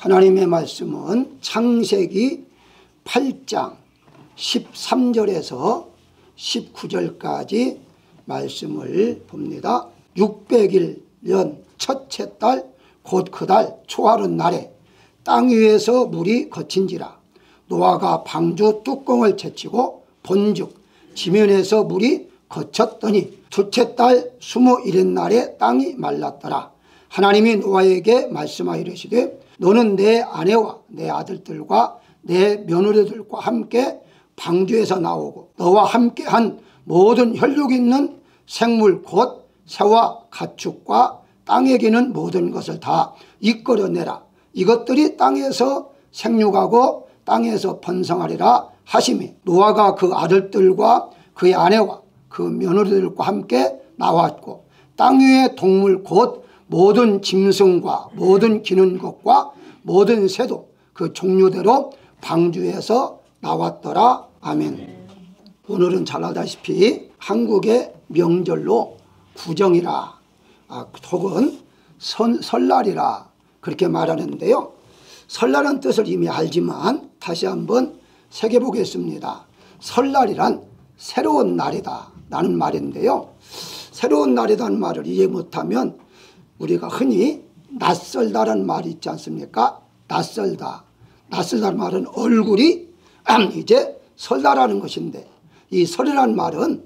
하나님의 말씀은 창세기 8장 13절에서 19절까지 말씀을 봅니다. 600일 첫째 달 곧 그 달 초하룻 날에 땅 위에서 물이 거친지라. 노아가 방주 뚜껑을 제치고 본즉 지면에서 물이 거쳤더니 둘째 달 21일 날에 땅이 말랐더라. 하나님이 노아에게 말씀하여 이르시되 너는 내 아내와 내 아들들과 내 며느리들과 함께 방주에서 나오고 너와 함께한 모든 혈육 있는 생물 곧 새와 가축과 땅에 기는 모든 것을 다 이끌어내라. 이것들이 땅에서 생육하고 땅에서 번성하리라 하시매 노아가 그 아들들과 그의 아내와 그 며느리들과 함께 나왔고 땅 위의 동물 곧 모든 짐승과 모든 기는 것과 모든 새도 그 종류대로 방주에서 나왔더라. 아멘. 오늘은 잘 알다시피 한국의 명절로 구정이라 혹은 설날이라 그렇게 말하는데요. 설날은 뜻을 이미 알지만 다시 한번 새겨보겠습니다. 설날이란 새로운 날이다 라는 말인데요. 새로운 날이라는 말을 이해 못하면 우리가 흔히 낯설다라는 말이 있지 않습니까? 낯설다라는 말은 얼굴이 이제 설날하는 것인데 이 설이라는 말은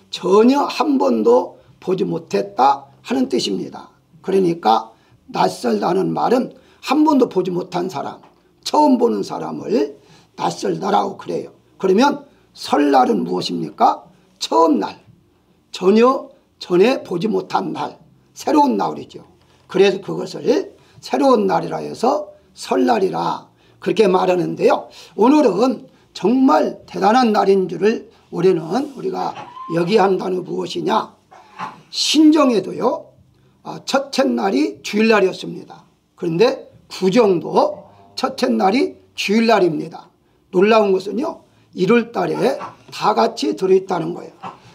전혀 한 번도 보지 못했다 하는 뜻입니다. 그러니까 낯설다는 말은 한 번도 보지 못한 사람, 처음 보는 사람을 낯설다라고 그래요. 그러면 설날은 무엇입니까? 처음 날, 전혀 전에 보지 못한 날, 새로운 날이죠. 그래서 그것을 새로운 날이라 해서 설날이라 그렇게 말하는데요. 오늘은 정말 대단한 날인 줄을 올해는 우리가 여기야 한다는 무엇이냐? 신정에도요 첫째 날이 주일날이었습니다. 그런데 구정도 첫째 날이 주일날입니다. 놀라운 것은요 1월 달에 다 같이 들어있다는 거예요.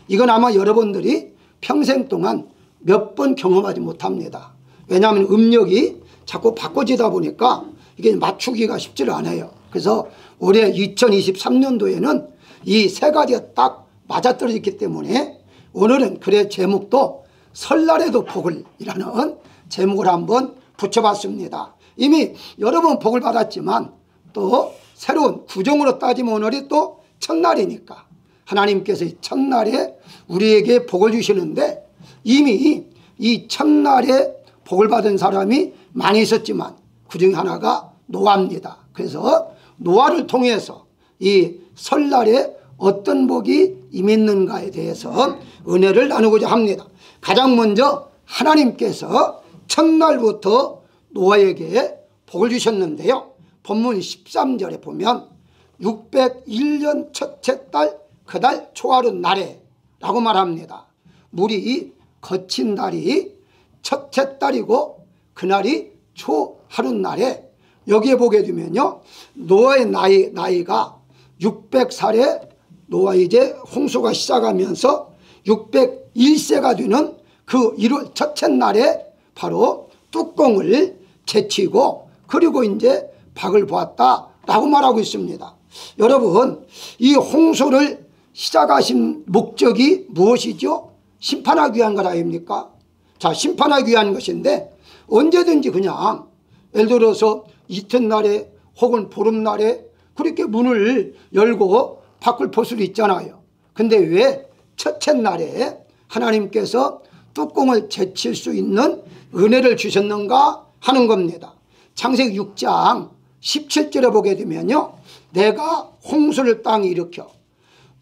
이건 아마 여러분들이 평생 동안 몇 번 경험하지 못합니다. 왜냐하면 음력이 자꾸 바꿔지다 보니까 이게 맞추기가 쉽지를 않아요. 그래서 올해 2023년도에는 이 세 가지가 딱 맞아떨어졌기 때문에 오늘은 그래 제목도 설날에도 복을 이라는 제목을 한번 붙여봤습니다. 이미 여러 번 복을 받았지만 또 새로운 구정으로 따지면 오늘이 또 첫날이니까 하나님께서 이 첫날에 우리에게 복을 주시는데 이미 이 첫날에 복을 받은 사람이 많이 있었지만 그중에 하나가 노아입니다. 그래서 노아를 통해서 이 설날에 어떤 복이 임했는가에 대해서 은혜를 나누고자 합니다. 가장 먼저 하나님께서 첫날부터 노아에게 복을 주셨는데요. 본문 13절에 보면 601년 첫째 달 그 달 초하룻 날에 라고 말합니다. 물이 거친 달이 첫째 달이고 그날이 초하룻 날에 여기에 보게 되면요 노아의 나이가 600살에 노아 이제 홍수가 시작하면서 601세가 되는 그 1월 첫째 날에 바로 뚜껑을 제치고 그리고 이제 박을 보았다라고 말하고 있습니다. 여러분 이 홍수를 시작하신 목적이 무엇이죠? 심판하기 위한 것 아닙니까? 자, 심판하기 위한 것인데 언제든지 그냥 예를 들어서 이튿날에 혹은 보름날에 그렇게 문을 열고 밖을 볼 수도 있잖아요. 근데 왜 첫째 날에 하나님께서 뚜껑을 제칠 수 있는 은혜를 주셨는가 하는 겁니다. 창세기 6장 17절에 보게 되면요 내가 홍수를 땅에 일으켜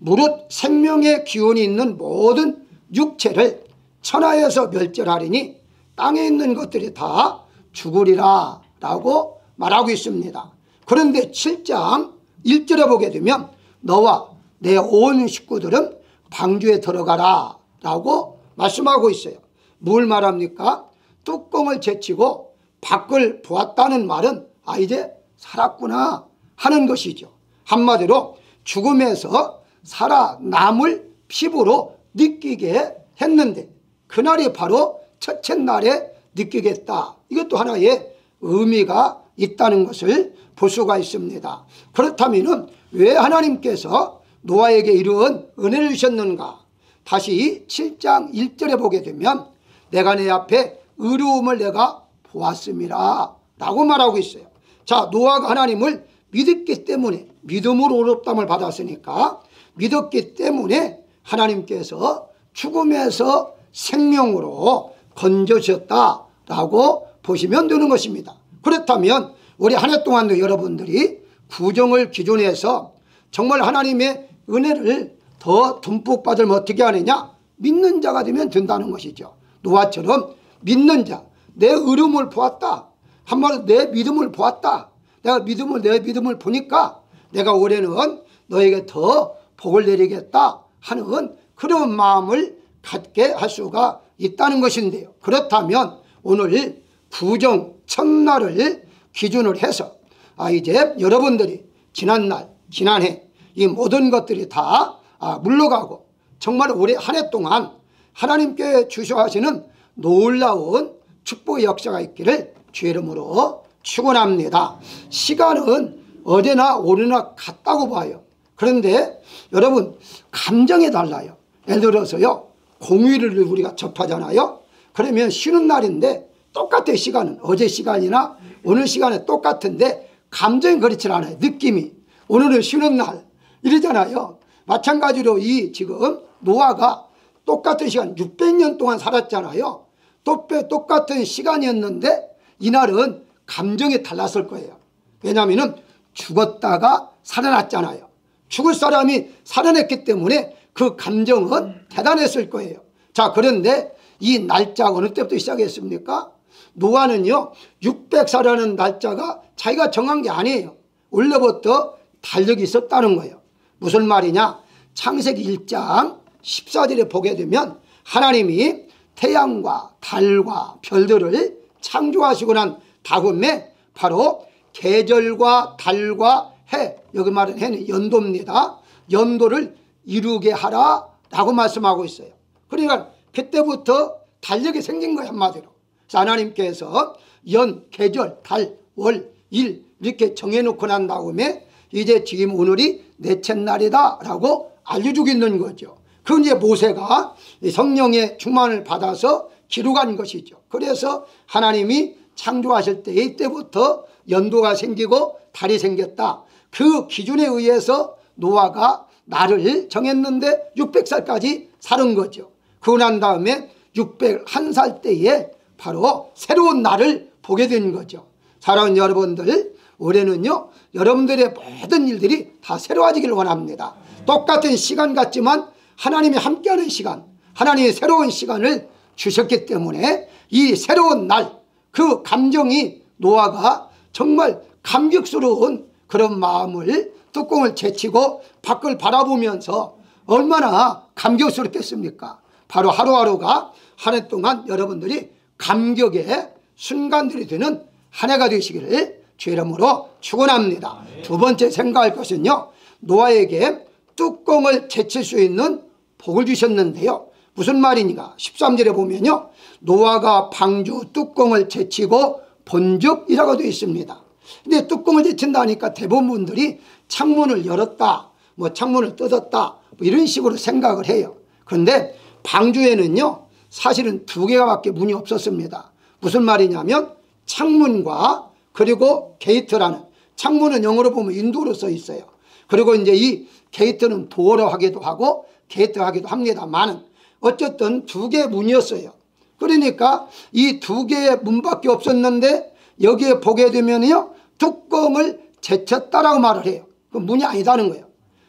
무릇 생명의 기운이 있는 모든 육체를 천하에서 멸절하리니 땅에 있는 것들이 다 죽으리라 라고 말하고 있습니다. 그런데 7장 1절에 보게 되면 너와 내 온 식구들은 방주에 들어가라 라고 말씀하고 있어요. 뭘 말합니까? 뚜껑을 제치고 밖을 보았다는 말은 이제 살았구나 하는 것이죠. 한마디로 죽음에서 살아남을 피부로 느끼게 했는데 그날이 바로 첫째 날에 느끼겠다. 이것도 하나의 의미가 있다는 것을 볼 수가 있습니다. 그렇다면 왜 하나님께서 노아에게 이런 은혜를 주셨는가? 다시 7장 1절에 보게 되면 내가 내 앞에 의로움을 내가 보았음이라 라고 말하고 있어요. 자, 노아가 하나님을 믿었기 때문에, 믿음으로 의롭다함을 받았으니까 믿었기 때문에 하나님께서 죽음에서 생명으로 건져주셨다라고 보시면 되는 것입니다. 그렇다면 우리 한 해 동안도 여러분들이 구정을 기준해서 정말 하나님의 은혜를 더 듬뿍 받으면 어떻게 하느냐? 믿는 자가 되면 된다는 것이죠. 노아처럼 믿는 자, 내 의로움을 보았다. 한마디로 내 믿음을 보았다. 내가 내 믿음을 보니까 내가 올해는 너에게 더 복을 내리겠다 하는 그런 마음을 갖게 할 수가 있다는 것인데요. 그렇다면 오늘 구정 첫날을 기준으로 해서 이제 여러분들이 지난날, 지난해 이 모든 것들이 다 물러가고 정말 올해 한 해 동안 하나님께 주셔 하시는 놀라운 축복의 역사가 있기를 주의 이름으로 축원합니다. 시간은 어제나 오늘나 같다고 봐요. 그런데 여러분 감정이 달라요. 예를 들어서요, 공휴일을 우리가 접하잖아요. 그러면 쉬는 날인데 똑같아요. 시간은 어제 시간이나 오늘 시간에 똑같은데 감정이 그렇지 않아요. 느낌이 오늘은 쉬는 날 이러잖아요. 마찬가지로 이 지금 노아가 똑같은 시간 600년 동안 살았잖아요. 똑같은 시간이었는데 이날은 감정이 달랐을 거예요. 왜냐하면 죽었다가 살아났잖아요. 죽을 사람이 살아났기 때문에 그 감정은 대단했을 거예요. 자, 그런데 이 날짜가 어느 때부터 시작했습니까? 노아는요 600살이라는 날짜가 자기가 정한 게 아니에요. 원래부터 달력이 있었다는 거예요. 무슨 말이냐? 창세기 1장 14절에 보게 되면 하나님이 태양과 달과 별들을 창조하시고 난 다음에 바로 계절과 달과 해, 여기 말은 해는 연도입니다. 연도를 이루게 하라 라고 말씀하고 있어요. 그러니까 그때부터 달력이 생긴 거예요. 한마디로. 그래서 하나님께서 연, 계절, 달, 월, 일 이렇게 정해놓고 난 다음에 이제 지금 오늘이 넷째 날이다 라고 알려주고 있는 거죠. 그건 이제 모세가 성령의 충만을 받아서 기록한 것이죠. 그래서 하나님이 창조하실 때 이때부터 연도가 생기고 달이 생겼다. 그 기준에 의해서 노아가 날을 정했는데 600살까지 사는 거죠. 그러고 난 다음에 601살 때에 바로 새로운 날을 보게 된 거죠. 사랑하는 여러분들, 올해는요 여러분들의 모든 일들이 다 새로워지기를 원합니다. 똑같은 시간 같지만 하나님이 함께하는 시간, 하나님이 새로운 시간을 주셨기 때문에 이 새로운 날, 그 감정이 노아가 정말 감격스러운 그런 마음을 뚜껑을 제치고 밖을 바라보면서 얼마나 감격스럽겠습니까? 바로 하루하루가 한 해 동안 여러분들이 감격의 순간들이 되는 한 해가 되시기를 주의 이름으로 축원합니다. 두 번째 생각할 것은요, 노아에게 뚜껑을 제칠 수 있는 복을 주셨는데요. 무슨 말이니까 13절에 보면요, 노아가 방주 뚜껑을 제치고 본적이라고 되어 있습니다. 근데 뚜껑을 제친다니까 대부분 분들이 창문을 열었다, 뭐 창문을 뜯었다, 뭐 이런 식으로 생각을 해요. 그런데 방주에는요 사실은 두 개가 밖에 문이 없었습니다. 무슨 말이냐면 창문과 그리고 게이트라는, 창문은 영어로 보면 인도로 써 있어요. 그리고 이제 이 게이트는 도어로 하기도 하고 게이트 하기도 합니다만 어쨌든 두 개의 문이었어요. 그러니까 이 두 개의 문밖에 없었는데 여기에 보게 되면요 뚜껑을 제쳤다라고 말을 해요. 그 문이 아니다는 거예요.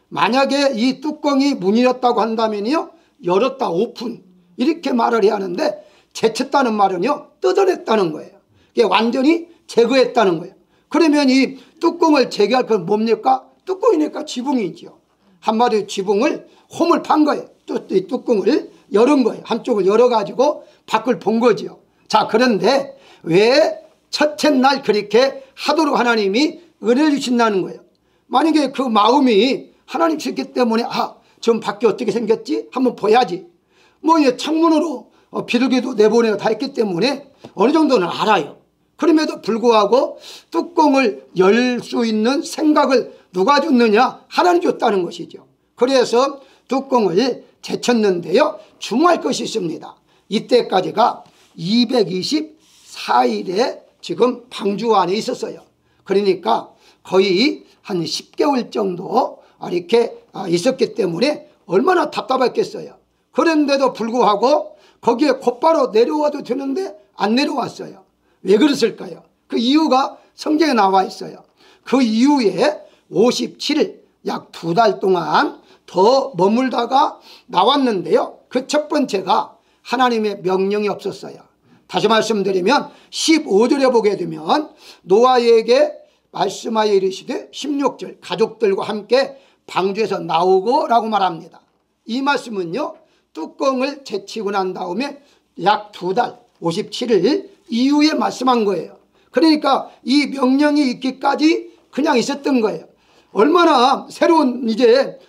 만약에 이 뚜껑이 문이었다고 한다면요 열었다, 오픈 이렇게 말을 해야 하는데 제쳤다는 말은요 뜯어냈다는 거예요. 이게 완전히 제거했다는 거예요. 그러면 이 뚜껑을 제거할 건 뭡니까? 뚜껑이니까 지붕이죠. 한마디로 지붕을 홈을 판 거예요. 이 뚜껑을 열은 거예요. 한쪽을 열어가지고 밖을 본 거죠. 자, 그런데 왜 첫째 날 그렇게 하도록 하나님이 은혜를 주신다는 거예요. 만약에 그 마음이 하나님 주셨기 때문에 지금 밖에 어떻게 생겼지? 한번 봐야지. 뭐 창문으로 비둘기도 내보내고 다 했기 때문에 어느 정도는 알아요. 그럼에도 불구하고 뚜껑을 열 수 있는 생각을 누가 줬느냐? 하나님 줬다는 것이죠. 그래서 뚜껑을 제쳤는데요, 중요할 것이 있습니다. 이때까지가 224일에 지금 방주 안에 있었어요. 그러니까 거의 한 10개월 정도 이렇게 있었기 때문에 얼마나 답답했겠어요. 그런데도 불구하고 거기에 곧바로 내려와도 되는데 안 내려왔어요. 왜 그랬을까요? 그 이유가 성경에 나와 있어요. 그 이후에 57일, 약 2달 동안 더 머물다가 나왔는데요, 그 첫 번째가 하나님의 명령이 없었어요. 다시 말씀드리면 15절에 보게 되면 노아에게 말씀하여 이르시되 16절 가족들과 함께 방주에서 나오고 라고 말합니다. 이 말씀은요, 뚜껑을 제치고 난 다음에 약 2달 57일 이후에 말씀한 거예요. 그러니까 이 명령이 있기까지 그냥 있었던 거예요. 얼마나 새로운 이제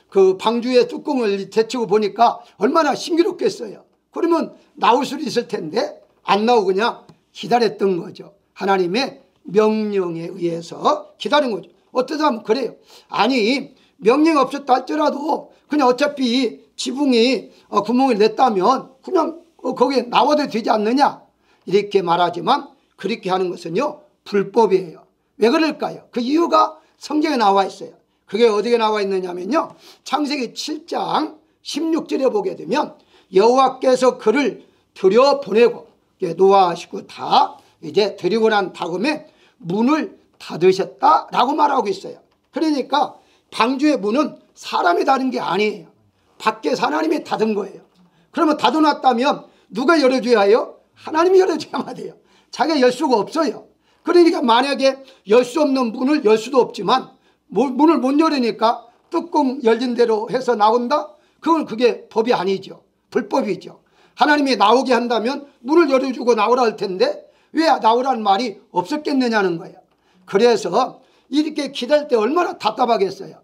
그 방주의 뚜껑을 제치고 보니까 얼마나 신기롭겠어요. 그러면 나올 수도 있을 텐데 안 나오고 그냥 기다렸던 거죠. 하나님의 명령에 의해서 기다린 거죠. 어쩌다 하면 그래요. 아니 명령 없었다 할지라도 그냥 어차피 지붕이 구멍을 냈다면 그냥 거기에 나와도 되지 않느냐 이렇게 말하지만 그렇게 하는 것은요 불법이에요. 왜 그럴까요? 그 이유가 성경에 나와 있어요. 그게 어디에 나와 있느냐면요, 창세기 7장 16절에 보게 되면 여호와께서 그를 들여보내고 노아 식구 다 이제 데리고 난 다음에 문을 닫으셨다라고 말하고 있어요. 그러니까 방주의 문은 사람이 닫은 게 아니에요. 밖에서 하나님이 닫은 거예요. 그러면 닫아놨다면 누가 열어줘야 해요? 하나님이 열어줘야만 돼요. 자기가 열 수가 없어요. 그러니까 만약에 열 수 없는 문을 열 수도 없지만 문을 못 열으니까 뚜껑 열린 대로 해서 나온다? 그건 그게 법이 아니죠. 불법이죠. 하나님이 나오게 한다면 문을 열어주고 나오라 할 텐데 왜 나오라는 말이 없었겠느냐는 거예요. 그래서 이렇게 기다릴 때 얼마나 답답하겠어요.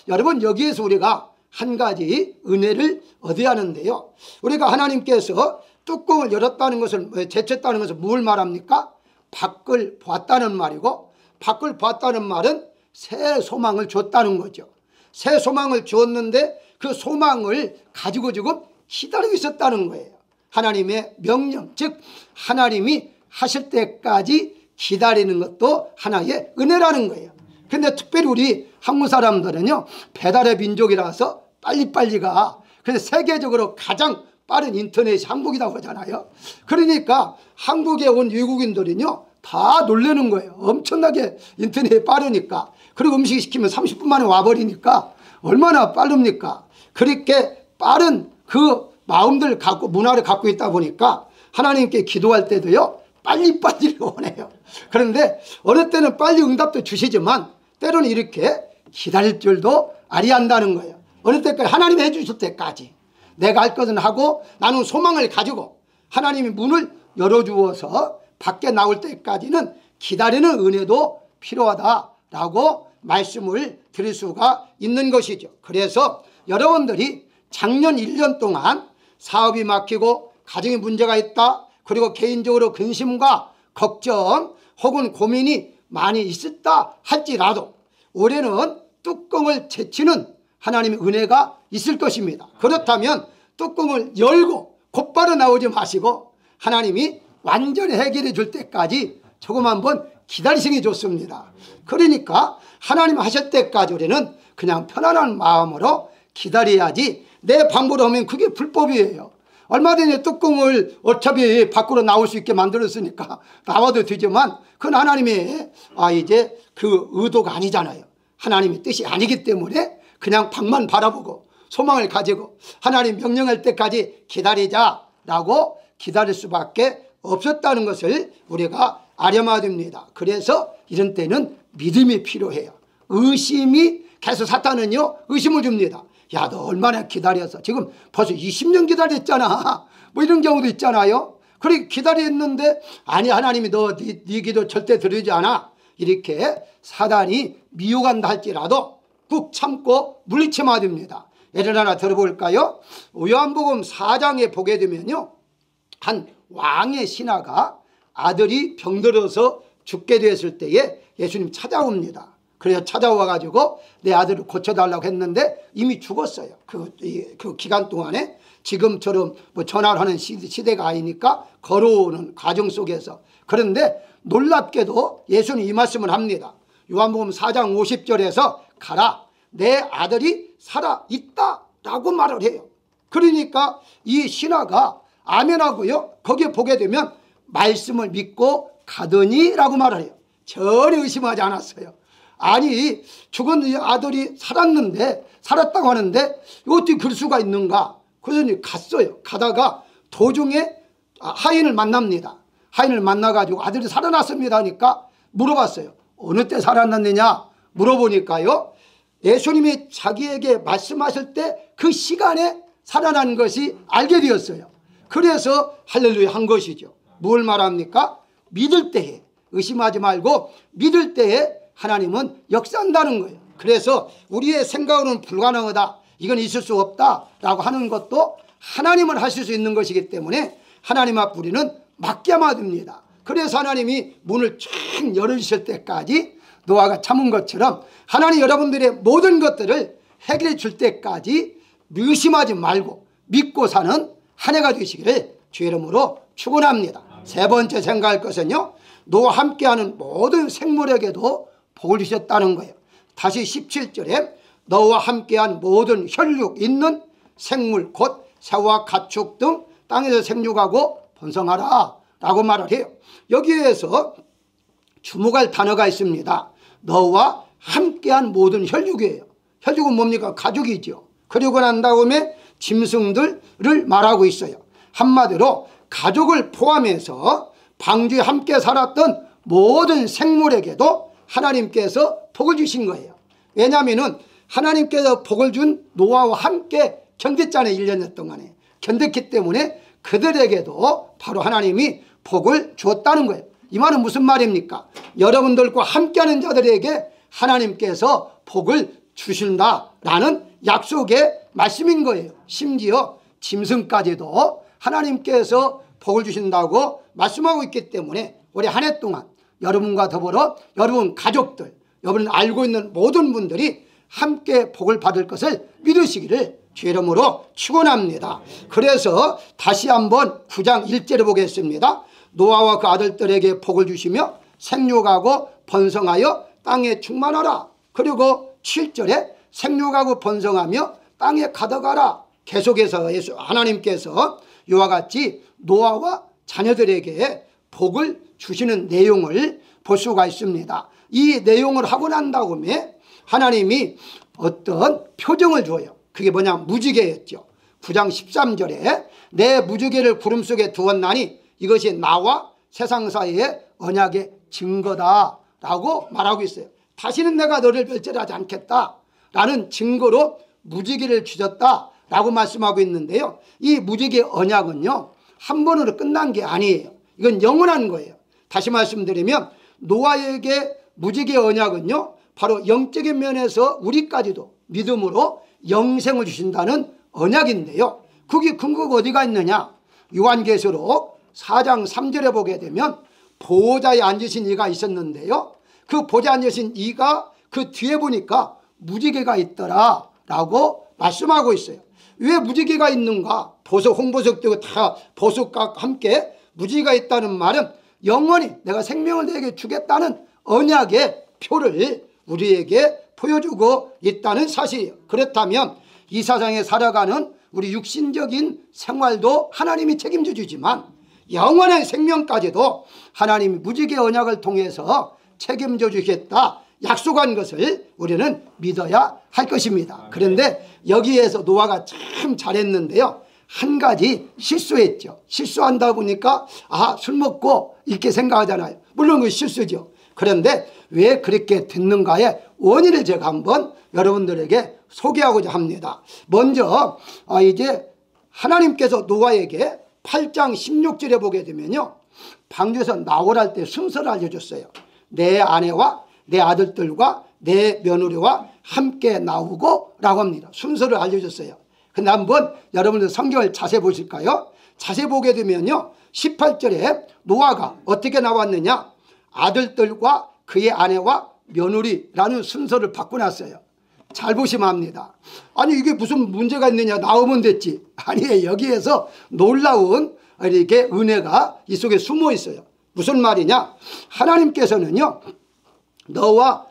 여러분, 여기에서 우리가 한 가지 은혜를 얻어야 하는데요, 우리가 하나님께서 뚜껑을 열었다는 것을, 제쳤다는 것을 뭘 말합니까? 밖을 보았다는 말이고, 밖을 보았다는 말은 새 소망을 줬다는 거죠. 새 소망을 주었는데 그 소망을 가지고 지금 기다리고 있었다는 거예요. 하나님의 명령, 즉 하나님이 하실 때까지 기다리는 것도 하나의 은혜라는 거예요. 근데 특별히 우리 한국 사람들은요 배달의 민족이라서 빨리빨리가, 그래서 세계적으로 가장 빠른 인터넷이 한국이라고 하잖아요. 그러니까 한국에 온 외국인들은요 다 놀라는 거예요. 엄청나게 인터넷이 빠르니까. 그리고 음식 시키면 30분 만에 와버리니까 얼마나 빠릅니까? 그렇게 빠른 그 마음들 갖고 문화를 갖고 있다 보니까 하나님께 기도할 때도요 빨리빨리를 원해요. 그런데 어느 때는 빨리 응답도 주시지만 때로는 이렇게 기다릴 줄도 아리한다는 거예요. 어느 때까지? 하나님이 해주실 때까지 내가 할 것은 하고 나는 소망을 가지고 하나님이 문을 열어주어서 밖에 나올 때까지는 기다리는 은혜도 필요하다라고 말씀을 드릴 수가 있는 것이죠. 그래서 여러분들이 작년 1년 동안 사업이 막히고 가정에 문제가 있다, 그리고 개인적으로 근심과 걱정 혹은 고민이 많이 있었다 할지라도 올해는 뚜껑을 제치는 하나님의 은혜가 있을 것입니다. 그렇다면 뚜껑을 열고 곧바로 나오지 마시고 하나님이 완전히 해결해 줄 때까지 조금 한번 기다리시는 게 좋습니다. 그러니까 하나님 하실 때까지 우리는 그냥 편안한 마음으로 기다려야지 내 방법으로 하면 그게 불법이에요. 얼마 전에 뚜껑을 어차피 밖으로 나올 수 있게 만들었으니까 나와도 되지만 그건 하나님의 이제 그 의도가 아니잖아요. 하나님의 뜻이 아니기 때문에 그냥 밖만 바라보고 소망을 가지고 하나님 명령할 때까지 기다리자라고 기다릴 수밖에 없었다는 것을 우리가 아려야 됩니다. 그래서 이런 때는 믿음이 필요해요. 의심이 계속, 사탄은요 의심을 줍니다. 야, 너 얼마나 기다려서 지금 벌써 20년 기다렸잖아, 뭐 이런 경우도 있잖아요. 그렇게 기다렸는데 아니 하나님이 네 기도 절대 들으지 않아, 이렇게 사단이 미혹한다 할지라도 꾹 참고 물리쳐야 됩니다. 예를 하나 들어볼까요? 요한복음 4장에 보게 되면요 한 왕의 신하가 아들이 병들어서 죽게 되었을 때에 예수님 찾아옵니다. 그래서 찾아와 가지고 내 아들을 고쳐달라고 했는데 이미 죽었어요. 그 기간 동안에 지금처럼 뭐 전화를 하는 시대가 아니니까 걸어오는 과정 속에서. 그런데 놀랍게도 예수님 이 말씀을 합니다. 요한복음 4장 50절에서 가라, 내 아들이 살아있다 라고 말을 해요. 그러니까 이 신하가 아멘하고요, 거기에 보게 되면 말씀을 믿고 가더니 라고 말을 해요. 전혀 의심하지 않았어요. 아니, 죽은 아들이 살았다고 하는데 어떻게 그럴 수가 있는가. 그래서 갔어요. 가다가 도중에 하인을 만납니다. 하인을 만나가지고 아들이 살아났습니다 하니까 물어봤어요. 어느 때 살아났느냐 물어보니까요, 예수님이 자기에게 말씀하실 때 그 시간에 살아난 것이 알게 되었어요. 그래서 할렐루야 한 것이죠. 뭘 말합니까? 믿을 때에, 의심하지 말고 믿을 때에 하나님은 역사한다는 거예요. 그래서 우리의 생각으로는 불가능하다, 이건 있을 수 없다라고 하는 것도 하나님은 하실 수 있는 것이기 때문에 하나님 앞 우리는 맡겨야 됩니다. 그래서 하나님이 문을 쫙 열어주실 때까지 노아가 참은 것처럼 하나님 여러분들의 모든 것들을 해결해 줄 때까지 의심하지 말고 믿고 사는 한 해가 되시기를 주의 이름으로 축원합니다. 세 번째 생각할 것은요, 노아와 함께하는 모든 생물에게도 복을 주셨다는 거예요. 다시 17절에 너와 함께한 모든 혈육 있는 생물 곧 새와 가축 등 땅에서 생육하고 번성하라 라고 말을 해요. 여기에서 주목할 단어가 있습니다. 너와 함께한 모든 혈육이에요. 혈육은 뭡니까? 가족이죠. 그리고 난 다음에 짐승들을 말하고 있어요. 한마디로 가족을 포함해서 방주에 함께 살았던 모든 생물에게도 하나님께서 복을 주신 거예요. 왜냐하면 하나님께서 복을 준 노아와 함께 견뎠잖아요. 1년 동안에 견뎠기 때문에 그들에게도 바로 하나님이 복을 주었다는 거예요. 이 말은 무슨 말입니까? 여러분들과 함께하는 자들에게 하나님께서 복을 주신다라는 약속의 말씀인 거예요. 심지어 짐승까지도 하나님께서 복을 주신다고 말씀하고 있기 때문에 우리 한 해 동안 여러분과 더불어 여러분 가족들, 여러분 알고 있는 모든 분들이 함께 복을 받을 것을 믿으시기를 주의 이름으로 축원합니다. 그래서 다시 한번 9장 1절에 보겠습니다. 노아와 그 아들들에게 복을 주시며 생육하고 번성하여 땅에 충만하라. 그리고 7절에 생육하고 번성하며 땅에 가득하라. 계속해서 하나님께서 이와 같이 노아와 자녀들에게 복을 주시는 내용을 볼 수가 있습니다. 이 내용을 하고 난 다음에 하나님이 어떤 표정을 줘요. 그게 뭐냐, 무지개였죠. 9장 13절에 내 무지개를 구름 속에 두었나니 이것이 나와 세상 사이의 언약의 증거다 라고 말하고 있어요. 다시는 내가 너를 멸절하지 않겠다라는 증거로 무지개를 주셨다 라고 말씀하고 있는데요, 이 무지개 언약은요 한 번으로 끝난 게 아니에요. 이건 영원한 거예요. 다시 말씀드리면 노아에게 무지개 언약은요 바로 영적인 면에서 우리까지도 믿음으로 영생을 주신다는 언약인데요, 그게 근거가 어디가 있느냐. 요한계시록 4장 3절에 보게 되면 보호자에 앉으신 이가 있었는데요, 그 보좌에 앉으신 이가 그 뒤에 보니까 무지개가 있더라 라고 말씀하고 있어요. 왜 무지개가 있는가? 보석, 홍보석도 다 보석과 함께 무지개가 있다는 말은 영원히 내가 생명을 내게 주겠다는 언약의 표를 우리에게 보여주고 있다는 사실이에요. 그렇다면 이 세상에 살아가는 우리 육신적인 생활도 하나님이 책임져 주지만 영원한 생명까지도 하나님이 무지개 언약을 통해서 책임져 주겠다 약속한 것을 우리는 믿어야 할 것입니다. 그런데 여기에서 노아가 참 잘했는데요, 한 가지 실수했죠. 실수한다 보니까 술 먹고 이렇게 생각하잖아요. 물론 그 실수죠. 그런데 왜 그렇게 됐는가의 원인을 제가 한번 여러분들에게 소개하고자 합니다. 먼저 이제 하나님께서 노아에게 8장 16절에 보게 되면요, 방주에서 나오랄 때 순서를 알려줬어요. 내 아내와 내 아들들과 내 며느리와 함께 나오고 라고 합니다. 순서를 알려줬어요. 근데 한번 여러분들 성경을 자세히 보실까요? 자세히 보게 되면요, 18절에 노아가 어떻게 나왔느냐, 아들들과 그의 아내와 며느리라는 순서를 바꿔놨어요. 잘 보시면 합니다. 아니 이게 무슨 문제가 있느냐, 나오면 됐지. 아니 여기에서 놀라운 이렇게 은혜가 이 속에 숨어 있어요. 무슨 말이냐, 하나님께서는요 너와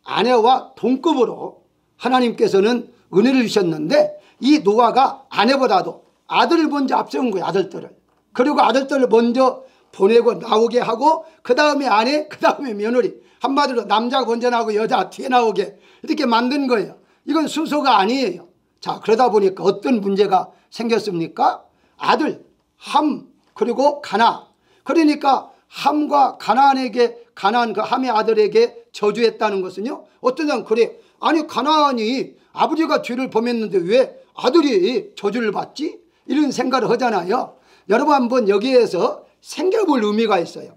아내와 동급으로 하나님께서는 은혜를 주셨는데, 이 노아가 아내보다도 아들을 먼저 앞세운 거예요. 아들들을. 그리고 아들들을 먼저 보내고 나오게 하고, 그 다음에 아내, 그 다음에 며느리, 한마디로 남자가 먼저 나오고 여자 뒤에 나오게 이렇게 만든 거예요. 이건 순서가 아니에요. 자, 그러다 보니까 어떤 문제가 생겼습니까? 아들 함, 그리고 가나. 그러니까 함과 가나안에게, 가나안 그 함의 아들에게 저주했다는 것은요, 어떤 사람 그래, 아니 가나안이 아버지가 죄를 범했는데 왜 아들이 저주를 받지? 이런 생각을 하잖아요. 여러분 한번 여기에서 생각해볼 의미가 있어요.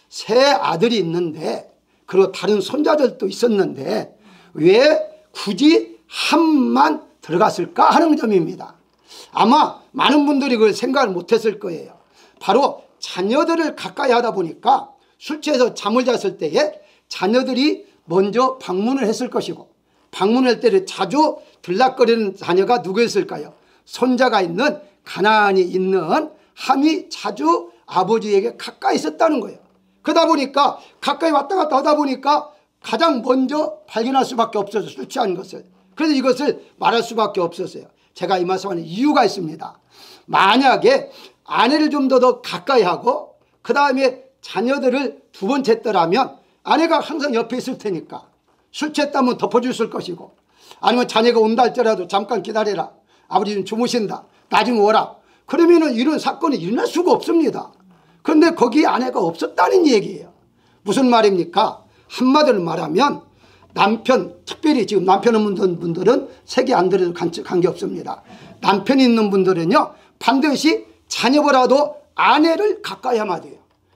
세 아들이 있는데, 그리고 다른 손자들도 있었는데 왜 굳이 함만 들어갔을까 하는 점입니다. 아마 많은 분들이 그걸 생각을 못했을 거예요. 바로 자녀들을 가까이 하다 보니까 술 취해서 잠을 잤을 때에 자녀들이 먼저 방문을 했을 것이고, 방문할 때를 자주 들락거리는 자녀가 누구였을까요? 손자가 있는, 가나안이 있는 함이 자주 아버지에게 가까이 있었다는 거예요. 그러다 보니까 가까이 왔다 갔다 하다 보니까 가장 먼저 발견할 수밖에 없어서 술 취한 것을. 그래서 이것을 말할 수밖에 없었어요. 제가 이 말씀하는 이유가 있습니다. 만약에 아내를 좀 더 가까이 하고 그 다음에 자녀들을 두 번째 했더라면 아내가 항상 옆에 있을 테니까 술 취했다면 덮어줬을 것이고, 아니면 자녀가 온다 할지라도 잠깐 기다려라, 아버지 좀 주무신다, 나중에 오라, 그러면은 이런 사건이 일어날 수가 없습니다. 그런데 거기에 아내가 없었다는 얘기예요. 무슨 말입니까? 한마디로 말하면 남편, 특별히 지금 남편 없는 분들은 세게 안 들어도 관계없습니다. 남편이 있는 분들은요 반드시 자녀보다도 아내를 가까이 하면 돼요.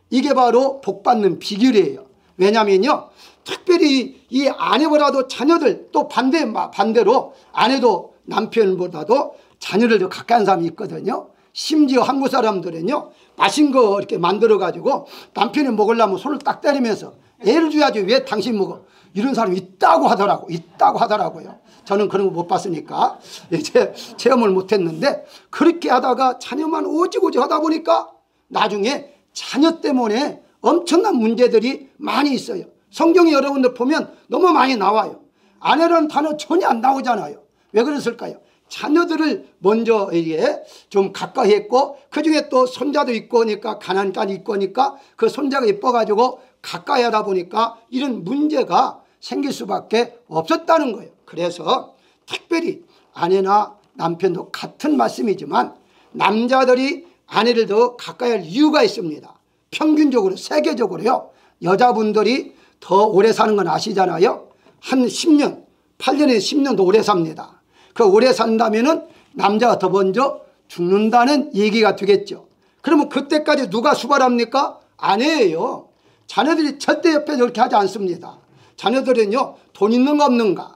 이게 바로 복받는 비결이에요. 왜냐면요 특별히 이 아내보다도 자녀들, 또 반대로 아내도 남편보다도 자녀를 더 가까이 하는 사람이 있거든요. 심지어 한국 사람들은요 맛있는 거 이렇게 만들어 가지고 남편이 먹으려면 손을 딱 때리면서 애를 줘야지 왜 당신 먹어, 이런 사람이 있다고 하더라고요. 저는 그런 거 못 봤으니까 이제 체험을 못 했는데, 그렇게 하다가 자녀만 오지고지 하다 보니까 나중에 자녀 때문에 엄청난 문제들이 많이 있어요. 성경에 여러분들 보면 너무 많이 나와요. 아내라는 단어 전혀 안 나오잖아요. 왜 그랬을까요? 자녀들을 먼저 이게 좀 가까이 했고, 그 중에 또 손자도 있고 하니까, 가난까지 있고 하니까 그 손자가 예뻐가지고 가까이 하다 보니까 이런 문제가 생길 수밖에 없었다는 거예요. 그래서 특별히 아내나 남편도 같은 말씀이지만 남자들이 아내를 더 가까이 할 이유가 있습니다. 평균적으로 세계적으로요 여자분들이 더 오래 사는 건 아시잖아요. 한 10년, 8년에 10년 더 오래 삽니다. 그 오래 산다면은 남자가 더 먼저 죽는다는 얘기가 되겠죠. 그러면 그때까지 누가 수발합니까? 아내예요. 자녀들이 절대 옆에 그렇게 하지 않습니다. 자녀들은요 돈 있는가 없는가,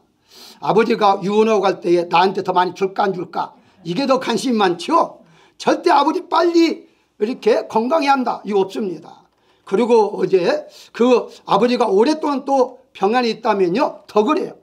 아버지가 유언하고 갈 때에 나한테 더 많이 줄까 안 줄까, 이게 더 관심이 많죠. 절대 아버지 빨리 이렇게 건강해야 한다, 이거 없습니다. 그리고 어제 그 아버지가 오랫동안 또 병환이 있다면요 더 그래요.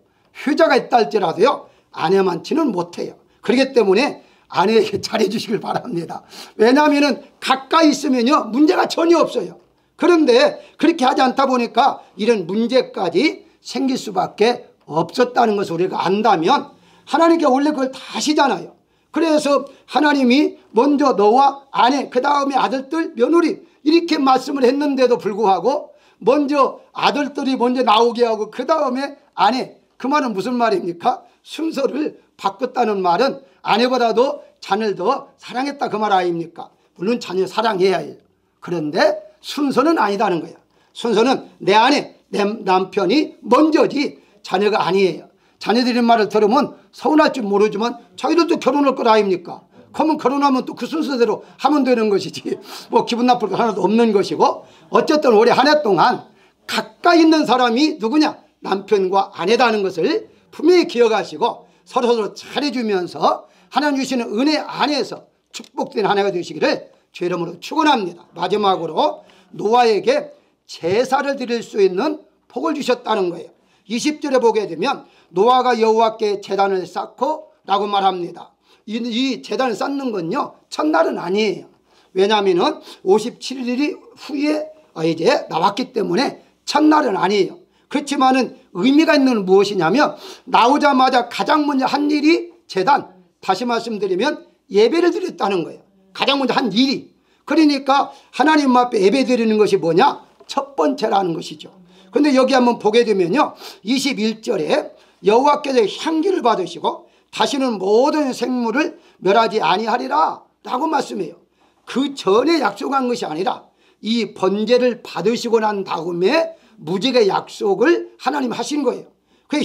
효자가 있다 할지라도요 아내만치는 못해요. 그렇기 때문에 아내에게 잘해 주시길 바랍니다. 왜냐하면 가까이 있으면요 문제가 전혀 없어요. 그런데 그렇게 하지 않다 보니까 이런 문제까지 생길 수밖에 없었다는 것을 우리가 안다면, 하나님께 원래 그걸 다 아시잖아요. 그래서 하나님이 먼저 너와 아내, 그 다음에 아들들, 며느리 이렇게 말씀을 했는데도 불구하고 먼저 아들들이 먼저 나오게 하고 그 다음에 아내, 그 말은 무슨 말입니까? 순서를 바꿨다는 말은 아내보다도 자녀를 더 사랑했다 그 말 아닙니까? 물론 자녀 사랑해야 해요. 그런데 순서는 아니다는 거예요. 순서는 내 아내, 내 남편이 먼저지 자녀가 아니에요. 자녀들의 말을 들으면 서운할 줄 모르지만 자기들도 결혼할 것 아닙니까? 그러면 결혼하면 또 그 순서대로 하면 되는 것이지 뭐 기분 나쁠 거 하나도 없는 것이고, 어쨌든 올해 한 해 동안 가까이 있는 사람이 누구냐? 남편과 아내다는 것을 분명히 기억하시고 서로서로 잘해주면서 하나님 주시는 은혜 안에서 축복된 한 해가 되시기를 주 이름으로 축원합니다. 마지막으로 노아에게 제사를 드릴 수 있는 복을 주셨다는 거예요. 20절에 보게 되면 노아가 여호와께 제단을 쌓고 라고 말합니다. 이 제단을 쌓는 건요 첫날은 아니에요. 왜냐하면 57일이 후에 이제 나왔기 때문에 첫날은 아니에요. 그렇지만은 의미가 있는 건 무엇이냐면 나오자마자 가장 먼저 한 일이 제단, 다시 말씀드리면 예배를 드렸다는 거예요. 가장 먼저 한 일이. 그러니까 하나님 앞에 예배 드리는 것이 뭐냐? 첫 번째라는 것이죠. 그런데 여기 한번 보게 되면요 21절에 여호와께서 향기를 받으시고 다시는 모든 생물을 멸하지 아니하리라 라고 말씀해요. 그 전에 약속한 것이 아니라 이 번제를 받으시고 난 다음에 무지개 약속을 하나님 하신 거예요. 그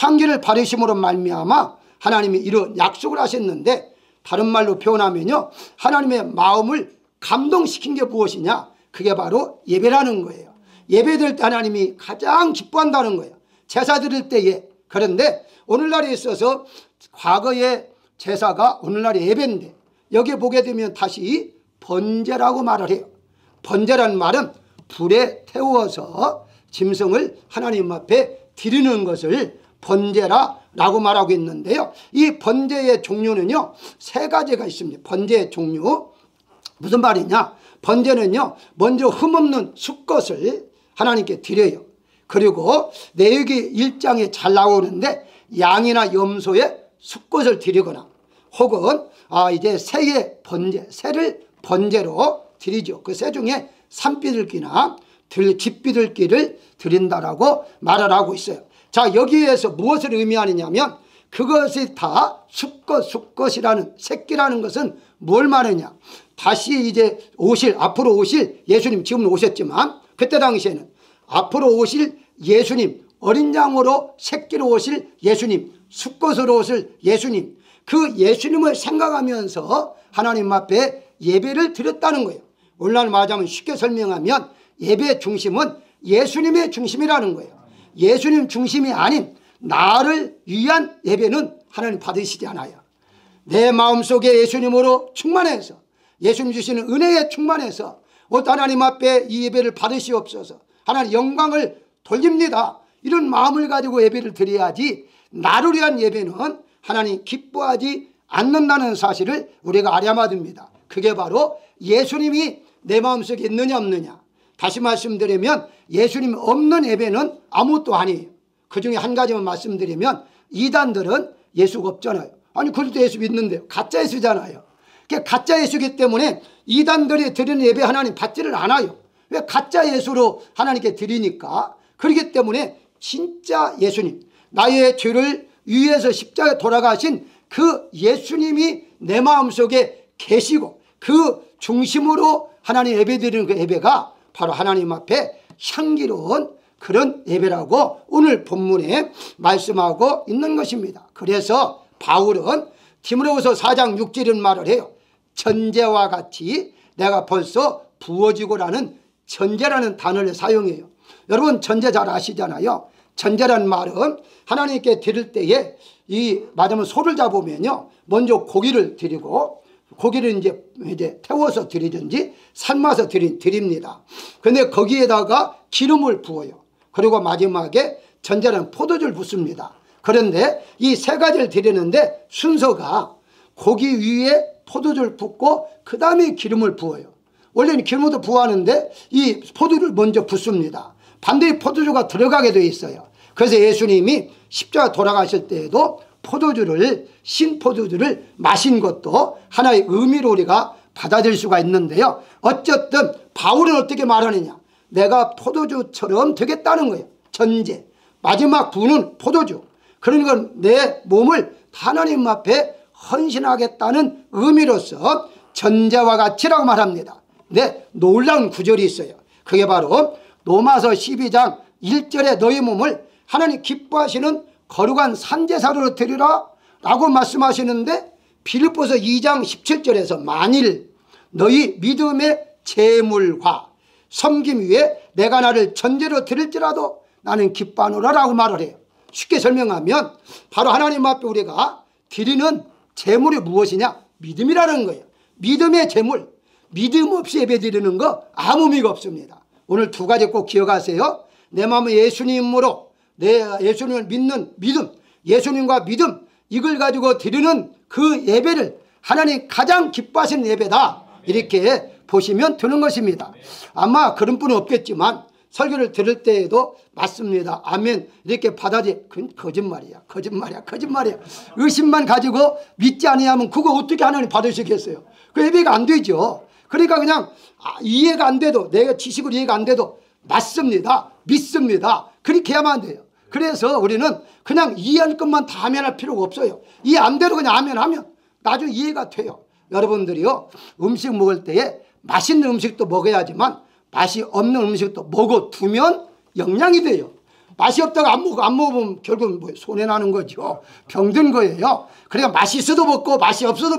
향기를 받으심으로 말미암아 하나님이 이런 약속을 하셨는데, 다른 말로 표현하면요 하나님의 마음을 감동시킨 게 무엇이냐? 그게 바로 예배라는 거예요. 예배 드릴 때 하나님이 가장 기뻐한다는 거예요. 제사 드릴 때에. 그런데 오늘날에 있어서 과거의 제사가 오늘날의 예배인데 여기에 보게 되면 다시 번제라고 말을 해요. 번제라는 말은 불에 태워서 짐승을 하나님 앞에 드리는 것을 번제라고 말하고 있는데요. 이 번제의 종류는요 3가지가 있습니다. 번제의 종류 무슨 말이냐? 번제는요 먼저 흠없는 숫것을 하나님께 드려요. 그리고 레위기 1장에 잘 나오는데 양이나 염소의 숫것을 드리거나 혹은 이제 새의 번제, 새를 번제로 드리죠. 그 새 중에 산비둘기나 집비둘기를 드린다라고 말을 하고 있어요. 자, 여기에서 무엇을 의미하느냐면 그것이 다 숫것이라는 새끼라는 것은 뭘 말하냐? 다시 이제 앞으로 오실 예수님, 지금은 오셨지만 그때 당시에는 앞으로 오실 예수님, 어린 양으로 새끼로 오실 예수님, 숫것으로 오실 예수님, 그 예수님을 생각하면서 하나님 앞에 예배를 드렸다는 거예요. 오늘날 말하자면 쉽게 설명하면 예배의 중심은 예수님의 중심이라는 거예요. 예수님 중심이 아닌 나를 위한 예배는 하나님 받으시지 않아요. 내 마음속에 예수님으로 충만해서 예수님 주시는 은혜에 충만해서 하나님 앞에 이 예배를 받으시옵소서, 하나님 영광을 돌립니다, 이런 마음을 가지고 예배를 드려야지 나를 위한 예배는 하나님 기뻐하지 않는다는 사실을 우리가 알아야 됩니다. 그게 바로 예수님이 내 마음속에 있느냐 없느냐. 다시 말씀드리면 예수님 없는 예배는 아무것도 아니에요. 그중에 한 가지만 말씀드리면 이단들은 예수가 없잖아요. 아니 그래도 예수 믿는데요. 가짜 예수잖아요. 가짜 예수이기 때문에 이단들이 드리는 예배 하나님 받지를 않아요. 왜? 가짜 예수로 하나님께 드리니까. 그렇기 때문에 진짜 예수님, 나의 죄를 위해서 십자가에 돌아가신 그 예수님이 내 마음속에 계시고 그 중심으로 하나님 예배 드리는 그 예배가 바로 하나님 앞에 향기로운 그런 예배라고 오늘 본문에 말씀하고 있는 것입니다. 그래서 바울은 디모데후서 4장 6절은 말을 해요. 전제와 같이 내가 벌써 부어지고라는 전제라는 단어를 사용해요. 여러분 전제 잘 아시잖아요. 전제라는 말은 하나님께 드릴 때에 말하자면 소를 잡으면요 먼저 고기를 드리고 고기를 이제 태워서 드리든지 삶아서 드립니다. 그런데 거기에다가 기름을 부어요. 그리고 마지막에 전제라는 포도주를 붓습니다. 그런데 이 3가지를 드리는데 순서가 고기 위에 포도주를 붓고 그 다음에 기름을 부어요. 원래는 기름도 부어하는데 이 포도주를 먼저 붓습니다. 반드시 포도주가 들어가게 되어 있어요. 그래서 예수님이 십자가 돌아가실 때에도 신포도주를 마신 것도 하나의 의미로 우리가 받아들일 수가 있는데요. 어쨌든 바울은 어떻게 말하느냐? 내가 포도주처럼 되겠다는 거예요. 전제, 마지막 부는 포도주. 그러니까 내 몸을 하나님 앞에 헌신하겠다는 의미로서 전제와 같이라고 말합니다. 네, 놀라운 구절이 있어요. 그게 바로 로마서 12장 1절에 너희 몸을 하나님 기뻐하시는 거룩한 산제사로 드리라 라고 말씀하시는데, 빌립보서 2장 17절에서 만일 너희 믿음의 제물과 섬김 위에 내가 나를 전제로 드릴지라도 나는 기뻐하노라 라고 말을 해요. 쉽게 설명하면 바로 하나님 앞에 우리가 드리는 제물이 무엇이냐? 믿음이라는 거예요. 믿음의 제물. 믿음 없이 예배 드리는 거 아무 의미가 없습니다. 오늘 두 가지 꼭 기억하세요. 내 마음에 예수님으로 내 예수님을 믿는 믿음, 예수님과 믿음, 이걸 가지고 드리는 그 예배를 하나님 가장 기뻐하시는 예배다, 이렇게 보시면 되는 것입니다. 아마 그런 분은 없겠지만 설교를 들을 때에도 맞습니다, 아멘, 이렇게 받아들이. 그건 거짓말이야, 거짓말이야, 거짓말이야. 의심만 가지고 믿지 아니하면 그거 어떻게 하나님 받으시겠어요? 그 예배가 안 되죠. 그러니까 그냥 이해가 안 돼도, 내가 지식으로 이해가 안 돼도 맞습니다, 믿습니다, 그렇게 해야만 안 돼요. 그래서 우리는 그냥 이해할 것만 다 아멘할 필요가 없어요. 이해 안 돼도 그냥 아멘하면 나중에 이해가 돼요. 여러분들이요, 음식 먹을 때에 맛있는 음식도 먹어야지만 맛이 없는 음식도 먹어두면 영양이 돼요. 맛이 없다가 안 먹으면 결국은 뭐 손해나는 거죠. 병든 거예요. 그러니까 맛있어도 먹고 맛이 없어도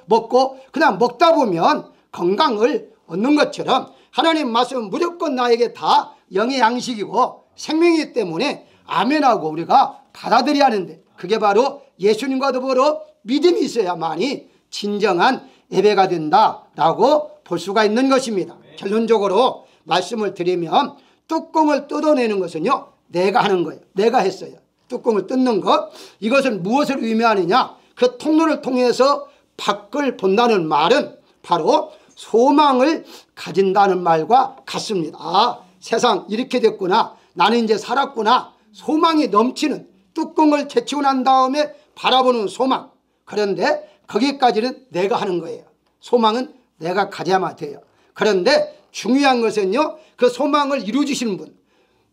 먹고 그냥 먹다 보면 건강을 얻는 것처럼 하나님 말씀은 무조건 나에게 다 영의 양식이고 생명이기 때문에 아멘하고 우리가 받아들여야 하는데, 그게 바로 예수님과 더불어 믿음이 있어야만이 진정한 예배가 된다라고 볼 수가 있는 것입니다. 결론적으로 말씀을 드리면 뚜껑을 뜯어내는 것은요, 내가 하는 거예요. 내가 했어요. 뚜껑을 뜯는 것, 이것은 무엇을 의미하느냐, 그 통로를 통해서 밖을 본다는 말은 바로 소망을 가진다는 말과 같습니다. 아, 세상 이렇게 됐구나, 나는 이제 살았구나, 소망이 넘치는, 뚜껑을 제치고 난 다음에 바라보는 소망. 그런데 거기까지는 내가 하는 거예요. 소망은 내가 가져야만 돼요. 그런데 중요한 것은요, 그 소망을 이루어주시는 분,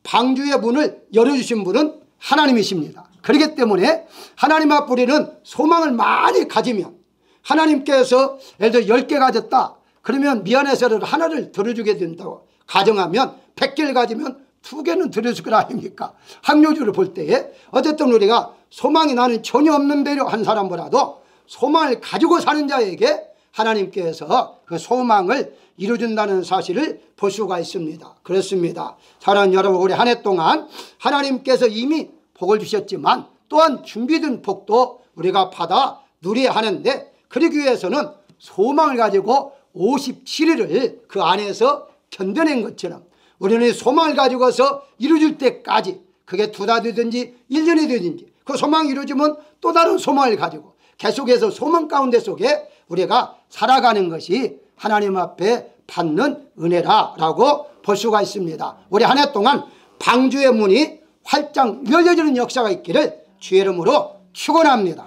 방주의 문을 열어주신 분은 하나님이십니다. 그렇기 때문에 하나님 앞에 우리는 소망을 많이 가지면, 하나님께서 예를 들어 10개 가졌다 그러면 미안해서 하나를 들어주게 된다고 가정하면 100개를 가지면 2개는 들어줄 거 아닙니까? 확률적으로 볼 때에 어쨌든 우리가 소망이 나는 전혀 없는 대로 한 사람보다도 소망을 가지고 사는 자에게 하나님께서 그 소망을 이루어준다는 사실을 볼 수가 있습니다. 그렇습니다. 사랑하는 여러분, 우리 한 해 동안 하나님께서 이미 복을 주셨지만 또한 준비된 복도 우리가 받아 누려야 하는데, 그러기 위해서는 소망을 가지고 57일을 그 안에서 견뎌낸 것처럼 우리는 소망을 가지고서 이루어질 때까지, 그게 2달 되든지 1년이 되든지 그 소망이 이루어지면 또 다른 소망을 가지고 계속해서 소망 가운데 속에 우리가 살아가는 것이 하나님 앞에 받는 은혜라고 볼 수가 있습니다. 우리 한 해 동안 방주의 문이 활짝 열려지는 역사가 있기를 주의 이름으로 축원합니다.